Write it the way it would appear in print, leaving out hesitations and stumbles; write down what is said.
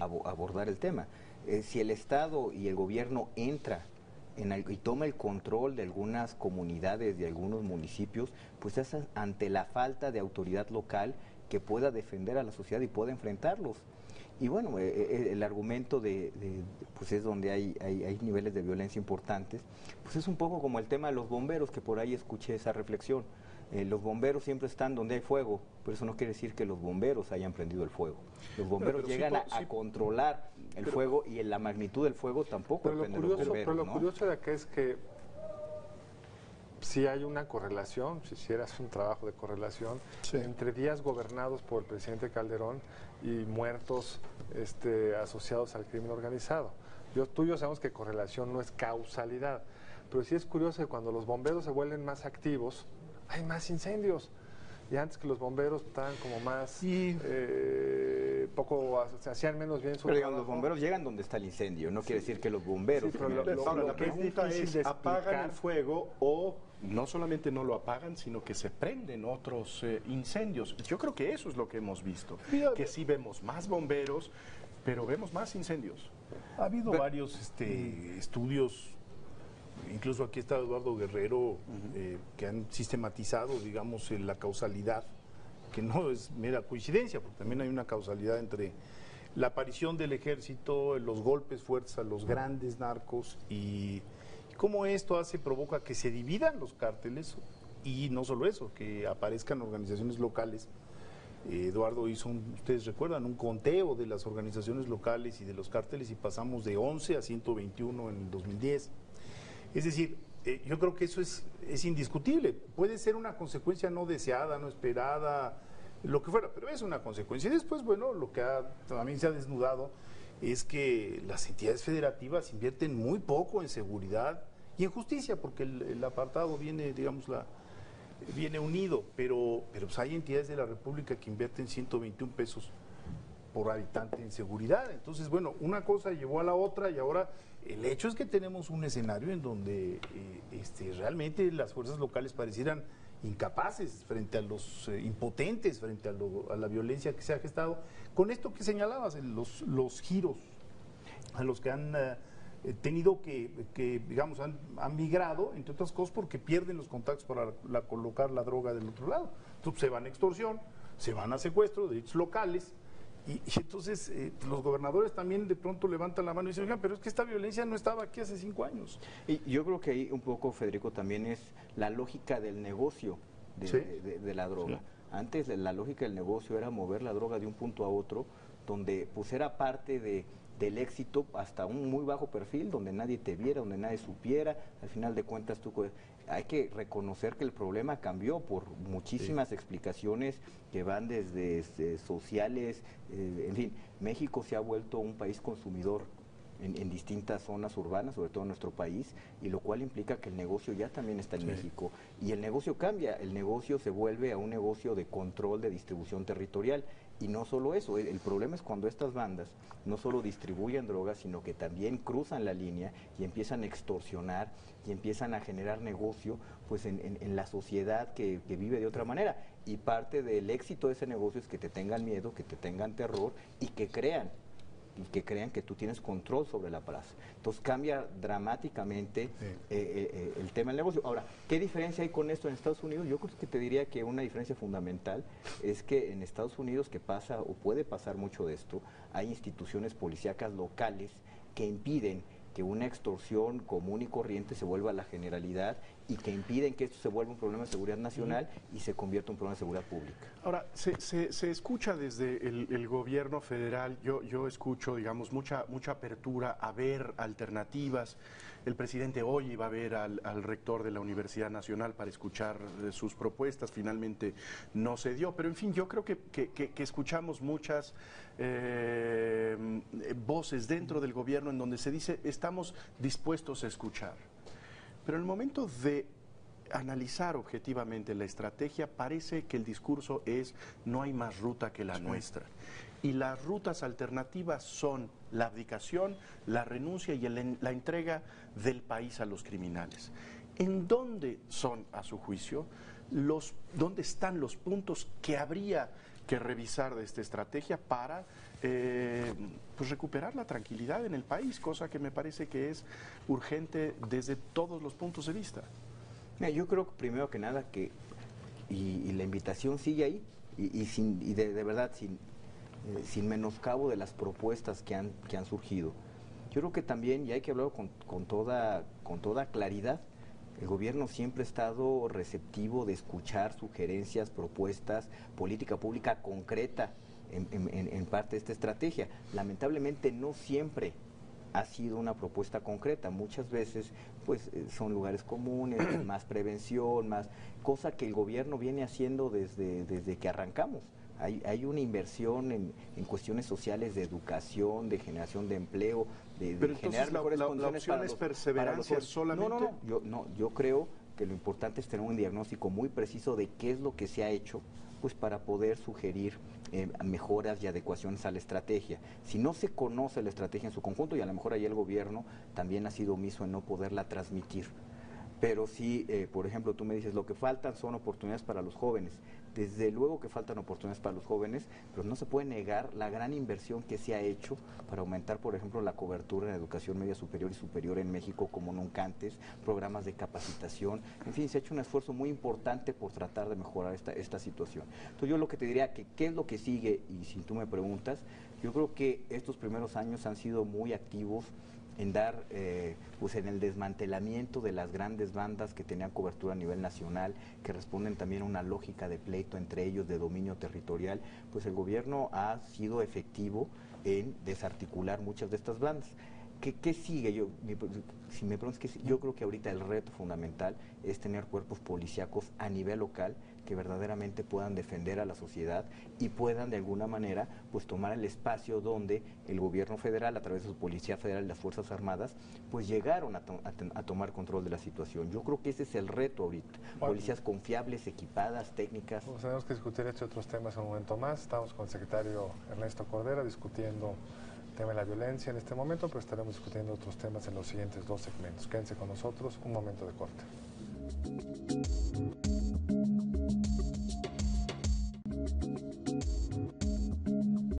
abordar el tema. Si el Estado y el gobierno entra y toma el control de algunas comunidades, de algunos municipios, pues es ante la falta de autoridad local que pueda defender a la sociedad y pueda enfrentarlos. Y bueno, el argumento pues es donde hay niveles de violencia importantes, pues es un poco como el tema de los bomberos, que por ahí escuché esa reflexión. Los bomberos siempre están donde hay fuego, pero eso no quiere decir que los bomberos hayan prendido el fuego. Los bomberos llegan a controlar el fuego, y en la magnitud del fuego tampoco depende de los bomberos. Pero lo curioso de acá es que sí hay una correlación, si hicieras un trabajo de correlación, entre días gobernados por el presidente Calderón y muertos asociados al crimen organizado. Tú y yo sabemos que correlación no es causalidad, pero sí es curioso que cuando los bomberos se vuelven más activos, hay más incendios. Y antes que los bomberos estaban como más, se hacían menos bien su trabajo. Los bomberos llegan donde está el incendio, no quiere decir que los bomberos... Sí, ahora, la pregunta es, ¿apagan el fuego o no solamente no lo apagan, sino que se prenden otros incendios? Yo creo que eso es lo que hemos visto, que sí vemos más bomberos, pero vemos más incendios. Ha habido varios estudios. Incluso aquí está Eduardo Guerrero, que han sistematizado, digamos, la causalidad, que no es mera coincidencia, porque también hay una causalidad entre la aparición del ejército, los golpes fuertes a los grandes narcos y cómo esto provoca que se dividan los cárteles y no solo eso, que aparezcan organizaciones locales. Eduardo hizo, ustedes recuerdan, un conteo de las organizaciones locales y de los cárteles y pasamos de 11 a 121 en el 2010. Es decir, yo creo que eso es indiscutible. Puede ser una consecuencia no deseada, no esperada, lo que fuera, pero es una consecuencia. Y después, bueno, lo que también se ha desnudado es que las entidades federativas invierten muy poco en seguridad y en justicia, porque el apartado viene, digamos, viene unido, pero pues hay entidades de la República que invierten 121 pesos por habitante en seguridad. Entonces, bueno, una cosa llevó a la otra y ahora el hecho es que tenemos un escenario en donde realmente las fuerzas locales parecieran incapaces frente a los impotentes, frente a la violencia que se ha gestado. Con esto que señalabas, los giros a los que han tenido que digamos, han migrado, entre otras cosas, porque pierden los contactos para colocar la droga del otro lado. Entonces se van a extorsión, se van a secuestro de derechos locales. Y entonces los gobernadores también de pronto levantan la mano y dicen, oigan, pero es que esta violencia no estaba aquí hace 5 años. Y yo creo que ahí un poco, Federico, también es la lógica del negocio de la droga. Sí. Antes la lógica del negocio era mover la droga de un punto a otro, donde pues era parte del éxito hasta un muy bajo perfil, donde nadie te viera, donde nadie supiera. Al final de cuentas hay que reconocer que el problema cambió por muchísimas explicaciones que van desde sociales, en fin, México se ha vuelto un país consumidor en distintas zonas urbanas, sobre todo en nuestro país, y lo cual implica que el negocio ya también está en México, y el negocio cambia, el negocio se vuelve a un negocio de control de distribución territorial, y no solo eso, el problema es cuando estas bandas no solo distribuyen drogas, sino que también cruzan la línea y empiezan a extorsionar y empiezan a generar negocio pues en la sociedad que vive de otra manera, y parte del éxito de ese negocio es que te tengan miedo, que te tengan terror y que crean que tú tienes control sobre la plaza. Entonces cambia dramáticamente el tema del negocio. Ahora, ¿qué diferencia hay con esto en Estados Unidos? Yo creo que te diría que una diferencia fundamental es que en Estados Unidos, que pasa o puede pasar mucho de esto, hay instituciones policíacas locales que impiden que una extorsión común y corriente se vuelva la generalidad y que impiden que esto se vuelva un problema de seguridad nacional y se convierta en un problema de seguridad pública. Ahora, se escucha desde el gobierno federal, yo escucho, digamos, mucha apertura a ver alternativas. El presidente hoy iba a ver al rector de la Universidad Nacional para escuchar sus propuestas, finalmente no se dio, pero en fin, yo creo que escuchamos muchas voces dentro del gobierno en donde se dice estamos dispuestos a escuchar. Pero en el momento de analizar objetivamente la estrategia, parece que el discurso es no hay más ruta que la nuestra. Y las rutas alternativas son la abdicación, la renuncia y la entrega del país a los criminales. ¿En dónde son, a su juicio, dónde están los puntos que habría que revisar de esta estrategia para pues recuperar la tranquilidad en el país, cosa que me parece que es urgente desde todos los puntos de vista. Mira, yo creo primero que nada que, y la invitación sigue ahí, y de verdad sin menoscabo de las propuestas que han surgido. Yo creo que también, y hay que hablarlo con toda claridad, el gobierno siempre ha estado receptivo de escuchar sugerencias, propuestas, política pública concreta en parte de esta estrategia. Lamentablemente no siempre ha sido una propuesta concreta. Muchas veces pues son lugares comunes, más prevención, más cosa que el gobierno viene haciendo desde que arrancamos. Hay una inversión en cuestiones sociales de educación, de generación de empleo, de generar mejores condiciones para los perseverancia solamente. Yo creo que lo importante es tener un diagnóstico muy preciso de qué es lo que se ha hecho, pues para poder sugerir mejoras y adecuaciones a la estrategia. Si no se conoce la estrategia en su conjunto, y a lo mejor ahí el gobierno también ha sido omiso en no poderla transmitir. Pero sí, por ejemplo, tú me dices, lo que faltan son oportunidades para los jóvenes. Desde luego que faltan oportunidades para los jóvenes, pero no se puede negar la gran inversión que se ha hecho para aumentar, por ejemplo, la cobertura en educación media superior y superior en México como nunca antes, programas de capacitación, en fin, se ha hecho un esfuerzo muy importante por tratar de mejorar esta situación. Entonces yo lo que te diría que qué es lo que sigue, y si tú me preguntas, yo creo que estos primeros años han sido muy activos en dar, pues en el desmantelamiento de las grandes bandas que tenían cobertura a nivel nacional, que responden también a una lógica de pleito entre ellos, de dominio territorial. Pues el gobierno ha sido efectivo en desarticular muchas de estas bandas. ¿Qué sigue? Si me preguntas, yo creo que ahorita el reto fundamental es tener cuerpos policíacos a nivel local que verdaderamente puedan defender a la sociedad y puedan de alguna manera pues tomar el espacio donde el gobierno federal, a través de su Policía Federal y las Fuerzas Armadas, pues llegaron a tomar control de la situación. Yo creo que ese es el reto ahorita. Policías confiables, equipadas, técnicas. Pues tenemos que discutir estos otros temas en un momento más. Estamos con el secretario Ernesto Cordera discutiendo el tema de la violencia en este momento, pero estaremos discutiendo otros temas en los siguientes 2 segmentos. Quédense con nosotros, un momento de corte.